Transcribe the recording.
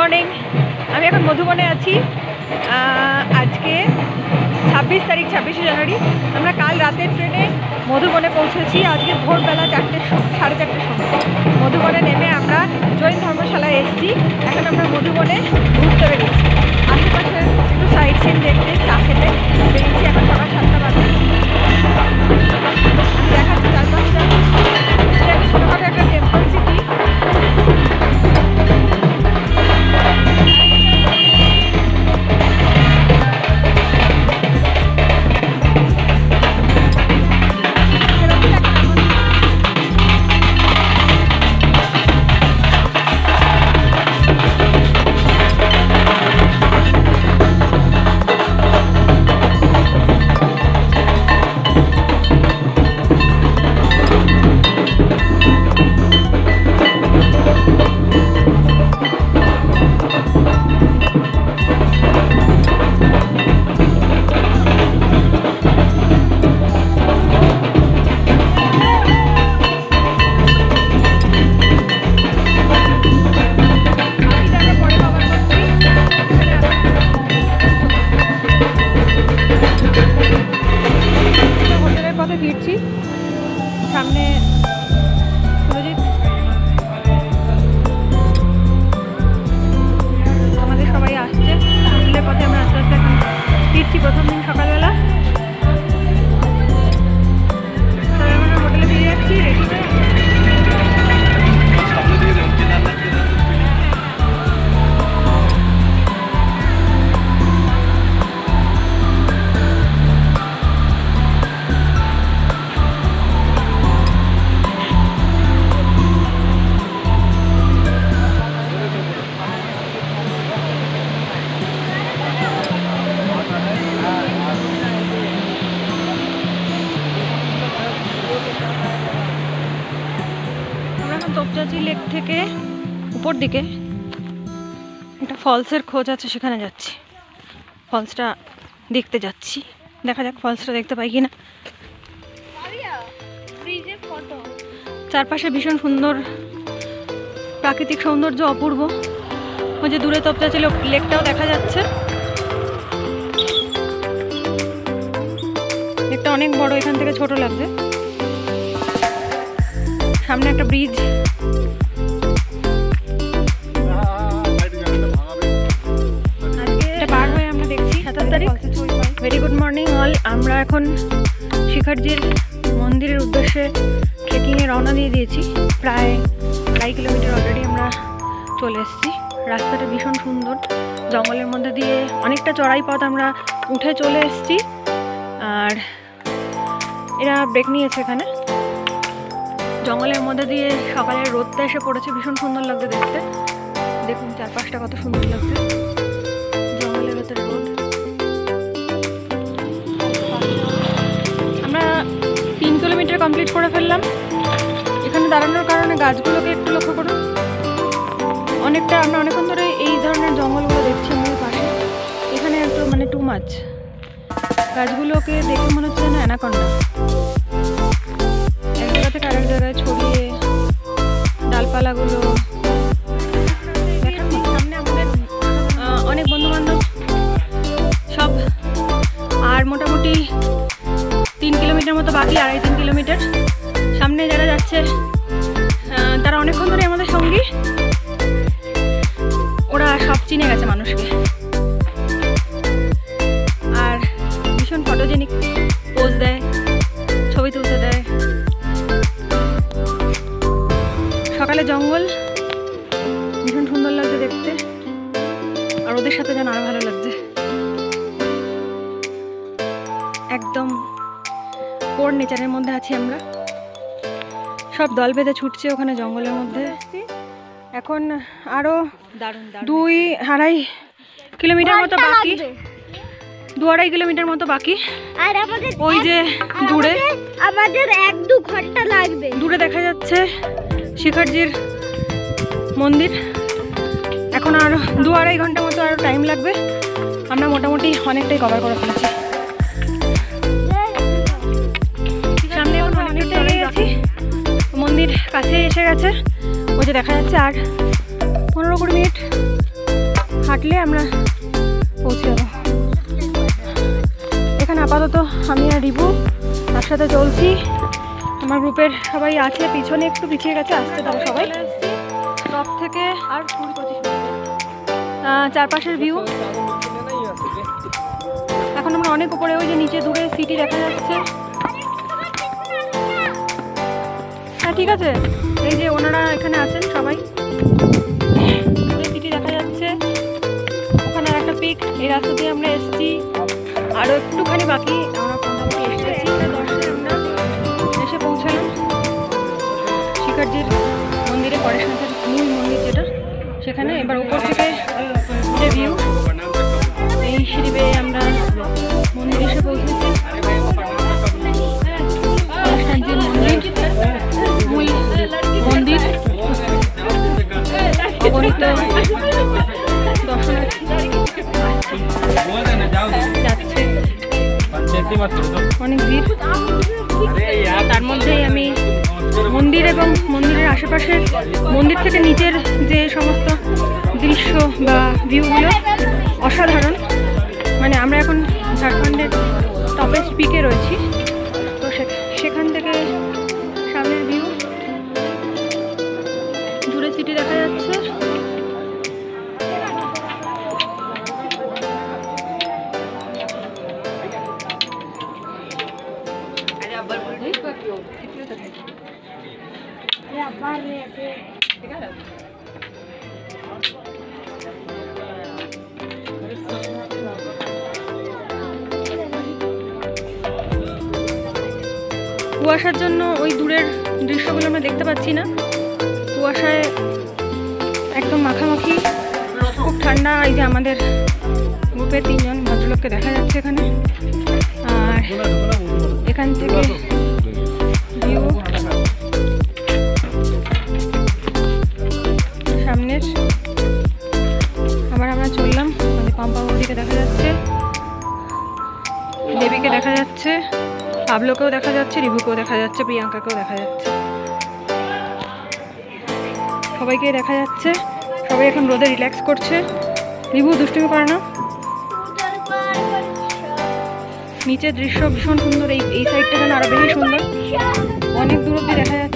Morning. আমি এখন মধুবনে আছি। আজকে 26 তারিখ, 26শে জানুয়ারি। আমরা কাল রাতের ট্রেনে মধুবনে পৌঁছেছি। আজকে ভোরবেলা 4:30 সময় মধুবনে নেমে আমরা জৈন ধর্মশালায় এসেছি। এখন আমরা মধুবনে ঘুরতে বেরিয়েছি, আশেপাশে একটু সাইড সিন দেখতে, চা খেতে বেরিয়েছি। এখন সকাল 7টা বাজে। আমি দেখাচ্ছি চারপাশটা। ছোটোখাটো একটা টেম্পল সিটি। ফিরছি, সামনে সুরজিৎ, আমাদের সবাই আসছে। হোটেলের পথে আমরা আস্তে আস্তে এখন ফিরছি। প্রথম দিন সকালবেলা সবাই আমরা হোটেলে ফিরে যাচ্ছি রেডি হয়ে। তোপচাঁচি লেক থেকে উপর দিকে একটা ফলসের খোঁজ আছে, সেখানে যাচ্ছি। ফলসটা দেখতে যাচ্ছি, দেখা যাক ফলসটা দেখতে পাই কিনা। চারপাশে ভীষণ সুন্দর প্রাকৃতিক সৌন্দর্য, অপূর্ব। ওই যে দূরে তোপচাঁচি লেকটাও দেখা যাচ্ছে। লেকটা অনেক বড়, এখান থেকে ছোট লাগছে। সামনে একটা ব্রিজ। আজকে পার হয়ে আমরা দেখছি 27 তারিখ। Very good morning all. আমরা এখন শিখরজির মন্দিরের উদ্দেশ্যে ট্রেকিংয়ে রওনা দিয়ে দিয়েছি। প্রায় 2.5 কিলোমিটার অলরেডি আমরা চলে এসেছি। রাস্তাটা ভীষণ সুন্দর, জঙ্গলের মধ্যে দিয়ে অনেকটা চড়াই পথ আমরা উঠে চলে এসেছি। আর এরা ব্রেক নিয়েছে এখানে। জঙ্গলের মধ্যে দিয়ে সকালের রোদটা এসে পড়েছে, ভীষণ সুন্দর লাগছে দেখতে। দেখুন চারপাশটা কত সুন্দর লাগছে, জঙ্গলের ভেতরে রোদ। আমরা 3 কিলোমিটার কমপ্লিট করে ফেললাম। এখানে দাঁড়ানোর কারণে গাছগুলোকে একটু লক্ষ্য করুন। অনেকটা আমরা অনেকক্ষণ ধরে এই ধরনের জঙ্গলগুলো দেখছি আমাদের পাশে। এখানে একটু মানে টু মাচ। গাছগুলোকে দেখে মনে হচ্ছে না অ্যানাকন্ডা। এক জায়গা থেকে আরেক জায়গায় ছড়িয়ে ডালপালাগুলো। সামনে আমাদের অনেক বন্ধু বান্ধব সব। আর মোটামুটি 3 কিলোমিটার মতো বাকি, 2.5-3 কিলোমিটার। সামনে যারা যাচ্ছে তারা অনেকক্ষণ ধরে আমাদের সঙ্গী। ওরা সব চিনে গেছে মানুষকে। আর ভীষণ ফটোজেনিক পোজ দেয়, ছবি তুলতে দেয়। সকালে জঙ্গল ভীষণ সুন্দর লাগছে দেখতে, আর ওদের সাথে যেন আরো ভালো লাগছে। একদম কোর নেচারের মধ্যে আছি আমরা। সব দল বেঁধে ছুটছে ওখানে জঙ্গলের মধ্যে। এখন আরো 2-2.5 কিলোমিটার মতো বাকি, 2-2.5 কিলোমিটার মতো বাকি। আর আমাদের ওই যে দূরে আমাদের 1-2 ঘন্টা লাগবে। দূরে দেখা যাচ্ছে শিখরজির মন্দির। এখন আর 2-2.5 ঘন্টা মতো আরো টাইম লাগবে। আমরা মোটামুটি অনেকটাই কভার করে ফেলেছি। সামনে এখন অনেকটা চলে গেছি, মন্দির কাছে এসে গেছে। ওই যে দেখা যাচ্ছে আর 15-20 মিনিট হাঁটলে আমরা পৌঁছে যাবো। এখানে আপাতত আমি আর রিবু একসাথে চলছি। আমার গ্রুপের সবাই আছে, পিছনে একটু পিছিয়ে গেছে, আসতে তবে সবাই টপ থেকে আর 20-25 মিনিট চারপাশের ভিউ। এখন আমরা অনেক উপরে, ওই যে নিচে দূরে সিটি দেখা যাচ্ছে। হ্যাঁ ঠিক আছে, এই যে ওনারা এখানে আছেন সবাই, দূরে সিটি দেখা যাচ্ছে। ওখানে আর একটা পিক, এই রাস্তা দিয়ে আমরা এসেছি, আরও একটুখানি বাকি আমরা মোটামুটি এসেছি। 10টায় আমরা এসে পৌঁছালাম শিখরজির মন্দিরে, পরেশনাথের মূল মন্দির যেটা, সেখানে। এবার উপর থেকে যে ভিউ, এই সিঁড়ি বেয়ে আমরা মন্দিরে এসে পৌঁছেছি। পরেশনাথজির মন্দির, মূল মন্দির, অগণিত দর্শনার্থী যাচ্ছে, অনেক ভিড়। তার মধ্যেই আমি মন্দির এবং মন্দিরের আশেপাশের, মন্দির থেকে নিচের যে সমস্ত দৃশ্য বা ভিউগুলো অসাধারণ। মানে আমরা এখন ঝাড়খণ্ডের টপেস্ট পিকে রয়েছি, তো সেখান থেকে সামনের ভিউ, দূরে সিটি দেখা যাচ্ছে। কুয়াশার জন্য ওই দূরের দৃশ্যগুলো আমরা দেখতে পাচ্ছি না, কুয়াশায় একদম মাখামাখি, খুব ঠান্ডা। এই যে আমাদের গ্রুপে 3 জন ভদ্রলোককে দেখা যাচ্ছে এখানে। আর এখান থেকে ভিউ সামনের। আবার আমরা চললাম, মানে পাম্পাবতীকে দেখা যাচ্ছে, দেবীকে দেখা যাচ্ছে, পাবলোকেও দেখা যাচ্ছে, রিভুকেও দেখা যাচ্ছে, প্রিয়াঙ্কাকেও দেখা যাচ্ছে, সবাইকে দেখা যাচ্ছে। সবাই এখন রোদে রিল্যাক্স করছে। রিভু দুষ্টুমি করে না। নিচের দৃশ্য ভীষণ সুন্দর, এই সাইডটা যেন আরো বেশি সুন্দর, অনেক দূর অব্দি দেখা যাচ্ছে।